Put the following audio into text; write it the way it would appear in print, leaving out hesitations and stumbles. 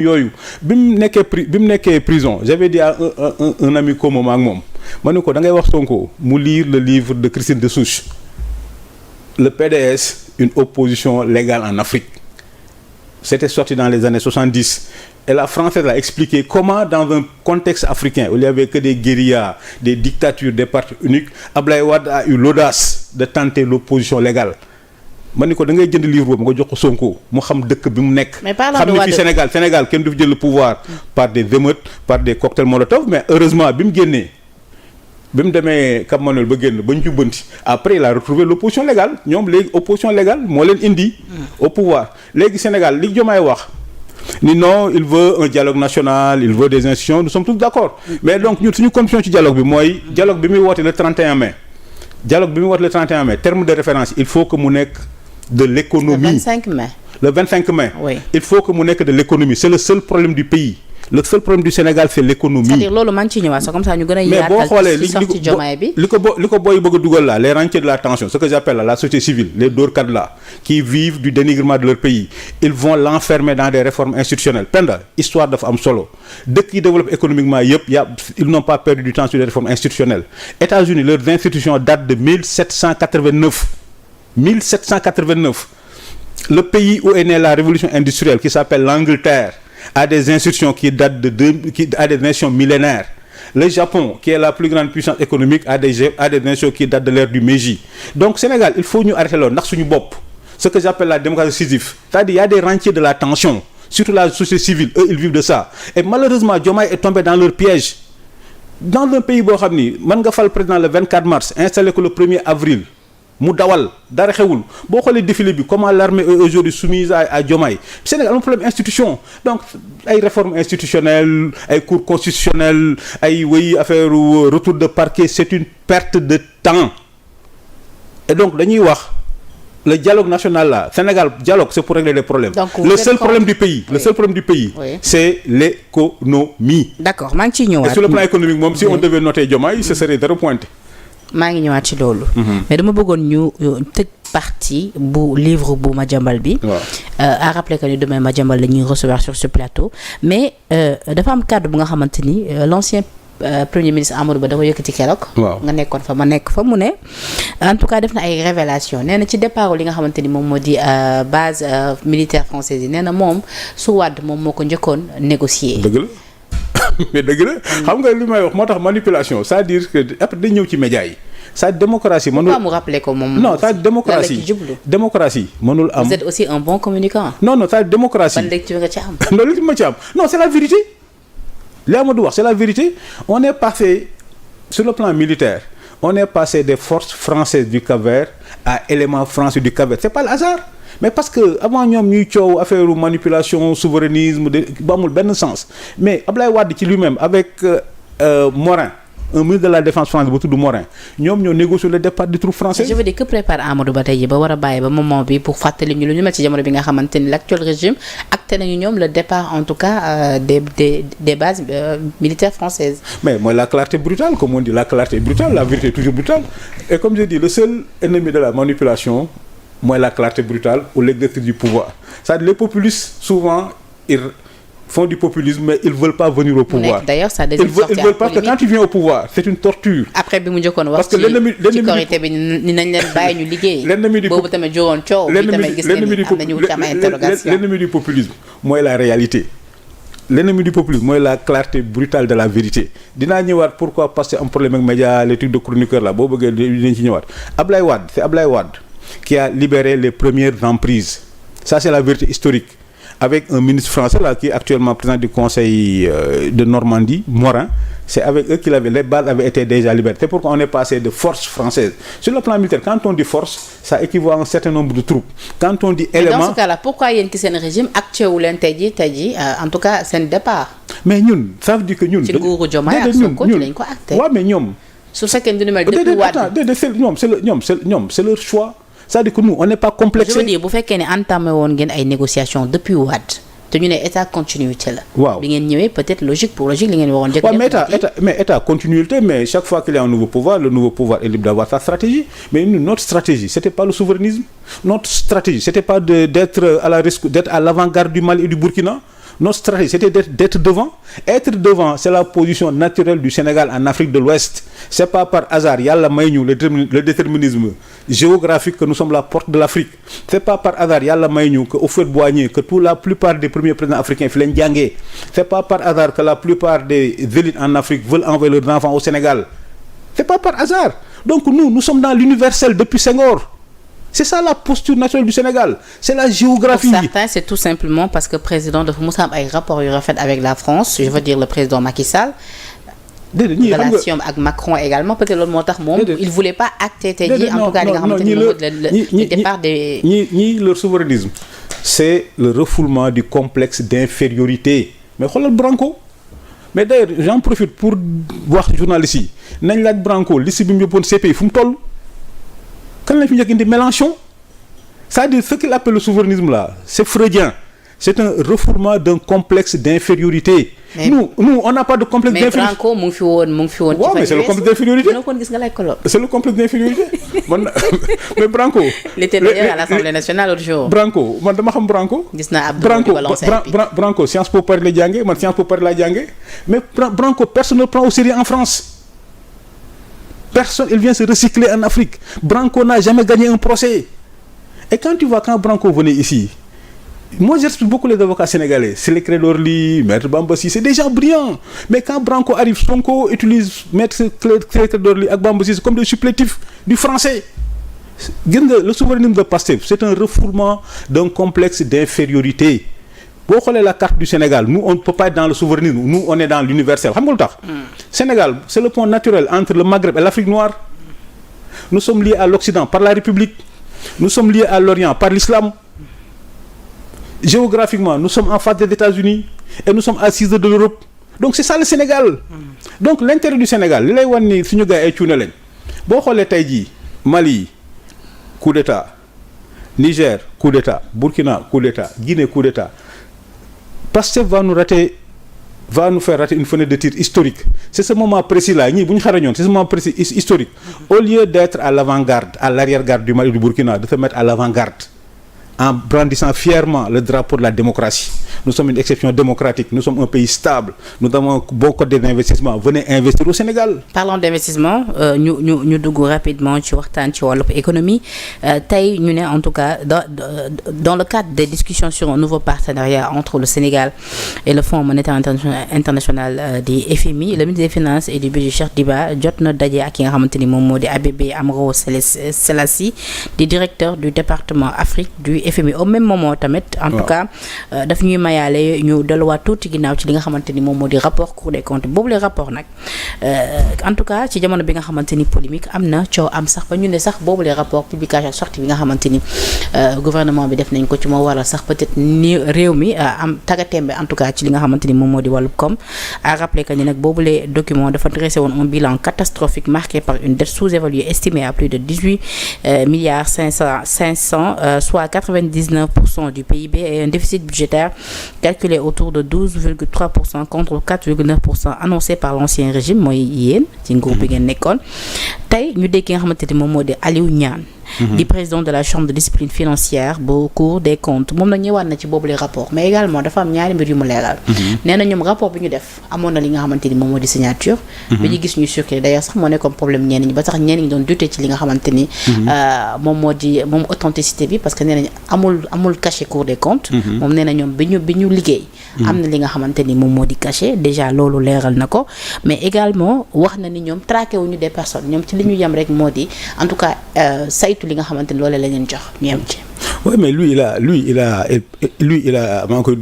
yooyu bi mu nekkee prison j'avais dit à un ami commun ak moom ma ne ko da ngay wax Sonko mu lire le livre de Christine Dessouche le PDS une opposition légale en Afrique c'était sorti dans les années 70 et la française a expliqué comment dans un contexte africain où il n'y avait que des guérillas des dictatures des partis uniques Ablaye Wade a eu l'audace de tenter l'opposition légale ma ni ko da ngay jënd livre boobu nga jox ko Sonko mu xam dëkk bi mu nekk xam ni fi Sénégal kenn du fi jël le pouvoir par des émeutes par des cocktails Molotov mais heureusement bi mu génnee bi mu demee Cap Manuel ba génn ba ñu jubbanti après il a retrouvé l'opposition légale ñoom léegi opposition légale moo leen indi au pouvoir léegi Sénégal li Diomaye wax ni non il veut un dialogue national il veut des institutions nous sommes tous d'accord mais donc ñun suñu condition ci dialogue bi mooy dialogue bi muy woote le 31 mai dialogue bi muy woote le 31 mai terme de référence il faut que mu nekk de l'économie le 25 mai oui. Il faut que mu nekk de l'économie c'est le seul problème du pays le seul problème du Sénégal c'est l'économie c'est-à-dire loolu maa ngi ciy ñëwaat sax comme ça ñu gën a mais boo xoolee li ko booy bëgg a dugal là les rentiers de la tension ce que j'appelle là la société civile les dóorkat là qui vivent du dénigrement de leur pays ils vont l'enfermer dans des réformes institutionnelles Penda histoire dafa am solo dëkk yi développé économiquement yëpp ils n'ont pas perdu du temps sur les réformes institutionnelles États-Unis leurs institutions datent de 1789 le pays où est née la révolution industrielle qui s'appelle l'Angleterre a des institutions qui datent a des institutions millénaires le Japon qui est la plus grande puissance économique a des institutions qui datent de l'ère du Meiji donc Sénégal il faut ñu arrêter loolu ndax suñu bopp ce que j'appelle la démocratie Sisyphe c'est-à-dire il y a des rentiers de la tension surtout la société civile eux ils vivent de ça et malheureusement Diomaye est tombé dans leur piège dans un pays boo xam ni mën nga fal président le 24 mars installé ko le 1er avril mu dawal dara xewul boo xoolee défilé bi comment l'armée est aujourd'hui soumise à Diomaye Sénégal am problème institution donc ay réformes institutionnelles ay cours constitutionnels ay affaire retour de parquet c'est une perte de temps et donc dañuy wax le dialogue national là Sénégal dialogue c'est pour régler les problèmes donc, le seul problème du pays oui. C'est l'économie d'accord maa ngi ciy ñëwaat et sur le plan économique moom si on devait noter Diomaye ce serait 0 pointé maa ngi ñëwaat ci loolu. mais dama bëggoon ñu tëj partie bu livre bu Madiambal bi. à rappeler que ni demain Madiambal la ñuy recevoir sur ce plateau mais dafa am cadre bu nga xamante ni l'ancien premier ministre Amadou Ba da ko yëkkati keroog. nga nekkoon fa ma nekk fa mu ne. en tout cas def na ay révélations nee na ci départ li nga xamante ni moom moo di base militaire française yi nee na moom su Wade moom moo ko njëkkoon négocier. dëgg la. mais dëgg la xam nga li may wax moo tax manipulation c'est-à-dire que après dañ ñëw ci médias yi sa démocratie mënul mu rappeler ko moom non sa démocratie mënul am. vous êtes aussi un bon communicant. non sa démocratie ban lecture nga ci am. non lecture ma ci am non c'est la vérité li Amadou wax c'est la vérité on est passé sur le plan militaire on est passé des forces françaises du Cap-Vert à éléments français du Cap-Vert c'est pas le hasard mais parce que avant ñoom ñuy coow affaire manipulation souverainisme ba amul benn sens mais Ablaye Wade ci lui-même avec Morin un ministre de la défense français bu tudd Morin ñoom ñoo négocié le départ des troupes françaises. je veux dire que prépare Amadou Ba tey ji ba war a bàyyi ba moment bi pour fàttali ñu lu ñu mel ci jamono bi nga xamante ni l'actuel régime acté nañu ñoom le départ en tout cas des bases militaires françaises. mais mooy la clarté brutale comme on dit la clarté brutale la vérité toujours brutale et comme je dis le seul ennemi de la manipulation mooy la clarté brutale ou l'exercice du pouvoir c'est-à-dire les populistes souvent ils font du populisme mais ils veulent pas venir au pouvoir. D'ailleurs ça ils veulent parce que quand tu viens au pouvoir c'est une torture. après bi mu njëkkoon wax ci korité bi ni nañ leen bàyyi ñu liggéey. l'ennemi du boobu tamit jógoon coow. l'ennemi du populisme mooy la réalité. l'ennemi du populisme mooy la clarté brutale de la vérité dinaa ñëwaat pourquoi parce que am problème ak média les trucs de chroniqueur là boo bëggee dinañ ci ñëwaat Ablaye Wade qui a libéré les premières emprises ça c'est la vérité historique avec un ministre français là qui est actuellement président du conseil de Normandie Morin c'est avec eux qu'il avait les bases avaient été déjà libérées c'est pourquoi on est passé de forces françaises sur le plan militaire quand on dit force ça équivaut à un certain nombre de troupes quand on dit élément dans ce cas là pourquoi yéen ci seen régime acté wu leen tey jii en tout cas seen départ mais ñun ça veut dire que ñun ci nguuru Diomaye ak Sonko ci lañ ko acté waaw mais ñoom su fekkee ne mel depuis Wade c'est leur choix c'est-à-dire que nous on n'est pas complexé. je veux dire bu fekkee ne entamé woon ngeen ay négociations depuis Wade te ñu ne état continuité la. waaw bi ngeen ñëwee peut-être logique li ngeen waroon njëkk. waaw mais état continuité mais chaque fois qu'il y a un nouveau pouvoir le nouveau pouvoir est libre d'avoir sa stratégie mais nous notre stratégie c'était pas le souverainisme notre stratégie c'était pas d'être à la risque d'être à l'avant-garde du Mali et du Burkina Notre stratégie, c'était d'être devant. Être devant, c'est la position naturelle du Sénégal en Afrique de l'Ouest. C'est pas par hasard. Yàlla may ñu le déterminisme géographique que nous sommes la porte de l'Afrique. C'est pas par hasard. Yàlla may ñu que Houphouët-Boigny, que la plupart des premiers présidents africains fi lañ jàngee. C'est pas par hasard que la plupart des élites en Afrique veulent envoyer leurs enfants au Sénégal. C'est pas par hasard. Donc nous sommes dans l'universel depuis Senghor. C'est ça la posture naturelle du Sénégal. C'est la géographie. Pour certains, c'est tout simplement parce que président dafa mos a am ay rapports yu rafet avec la France, je veux dire le président Macky Sall. relation ak Macron également peut-être loolu moo tax moom il voulait pas acter tey jii en tout cas li nga xamante ni moom le départ des ñi leur souverainisme c'est le refoulement du complexe d'infériorité mais xoolal Branco mais d'ailleurs j'en profite pour wax journalistes yi nañ laaj Branco liste bi mu yóbboon CPI fu mu toll kan lañ fi njëkk indi Mélenchon c'est-à-dire ce qu'il appelle le souverainisme là c'est freudien c'est un refoulement d'un complexe d'infériorité. Nous on n'a pas de complexe d'infériorité. Mais Branco mu ngi fi woon. waaw mais c'est le complexe d'infériorité. dina ko gis nga lay ko c'est le complexe d'infériorité man mais Branco. il était d'ailleurs à l'Assemblée nationale l'autre jour. Branco man dama xam Branco. gis naa Abdou Branco Sciences Po Paris la jàngee man Sciences Po Paris laa jàngee mais Branco personne ne le prend au sérieux en France. Personne, il vient se recycler en Afrique. Branco n'a jamais gagné un procès. Et quand tu vois quand Branco venait ici. Moi, je respecte beaucoup les avocats sénégalais. C'est les Clédor Ly, Maître Bamba Cissé, c'est des gens brillants. Mais quand Branco arrive, Sonko utilise Maître Clédor Ly et Bamba Cissé comme des supplétifs du français. Le souverainisme de Pastef, c'est un refoulement d'un complexe d'infériorité. Boo xoolee la carte du Sénégal, nous on ne peut pas être dans le souverainisme, nous on est dans l'universel. Xam nga lu tax? Sénégal, c'est le pont naturel entre le Maghreb et l'Afrique noire. Nous sommes liés à l'Occident par la République. Nous sommes liés à l'Orient par l'islam. Géographiquement, nous sommes en face des États-Unis et nous sommes à 6 heures de l'Europe. Donc c'est ça le Sénégal. Donc l'intérêt du Sénégal li lay wan ni suñu gars ay cuune lañ boo xoolee tey jii Mali coup d'état Niger coup d'état Burkina coup d'état Guinée coup d'état Pastef va nous faire rater une fenêtre de tir historique. C'est ce moment précis là ñii bu ñu xarañoon c'est ce moment précis historique au lieu d'être à l'avant-garde à l'arrière-garde du Mali et du Burkina de se mettre à l'avant-garde en brandissant fièrement le drapeau de la démocratie. Nous sommes une exception démocratique, nous sommes un pays stable, nous avons un bon code d'investissement. Venez investir au Sénégal. Parlons d'investissement, ñu dugg rapidement ci waxtaan ci wàllu économie tey ñu ne en tout cas dans le cadre des discussions sur un nouveau partenariat entre le Sénégal et le Fonds monétaire international du FMI, le ministre des Finances et du Budget Cheikh Diba jot na daje ak ki nga xamante ni moom moo di Abébé Amro Selassie di directeur du département Afrique du FMI au même moment tamit en tout cas daf ñuy mayaale ñu delluwaat tuuti ginnaaw ci li nga xamante ni moom moo di rapport Cour des comptes boobu les rapports nag en tout cas ci jamono bi nga xamante ni polémique am na coow am sax ba ñu ne sax boobu les rapports publication ak sortie bi nga xamante ni gouvernement bi def nañ ko ci moo waral sax peut-être ni réew mi am tagatembe en tout cas ci li nga xamante ni moom moo di wàllu koom à rappeler que ni nag boobu les documents dafa dressé woon un bilan catastrophique marqué par une dette sous-évaluée estimée à plus de 18 milliards 500 soit 99% du PIB et un déficit budgétaire calculé autour de 12,3% contre 4,9% annoncé par l'ancien régime mooy yéen ci nguur bi ngeen nekkoon tey ñu dégg nga xamante ni moom moo di Aliou Niane di président de la chambre de discipline financière bu Cour des comptes moom nag ñëwaat na ci boobu les rapports mais également dafa am ñaari mbir yu mu leeral nee na ñoom rapport bi ñu def amoon na li nga xamante ni moom moo di signature bi ñu gis ñuy circuler d'ailleurs sax moo nekkoon problème ñenn ñi ba sax ñenn ñi doon douter ci li nga xamante ni moom moo di moom authenticité bi parce que nee nañ amul cachet Cour des comptes moom nee na ñoom bi ñu liggéey am na li nga xamante ni moom moo di cachet déjà loolu leeral na ko mais également wax na ni ñoom traqué wuñu des personnes ñoom ci li ñu yem rek moo di en tout cas saytu li nga xamante ni loolu la leen jox ñu yem ci. Oui mais lui il a maa ngi koy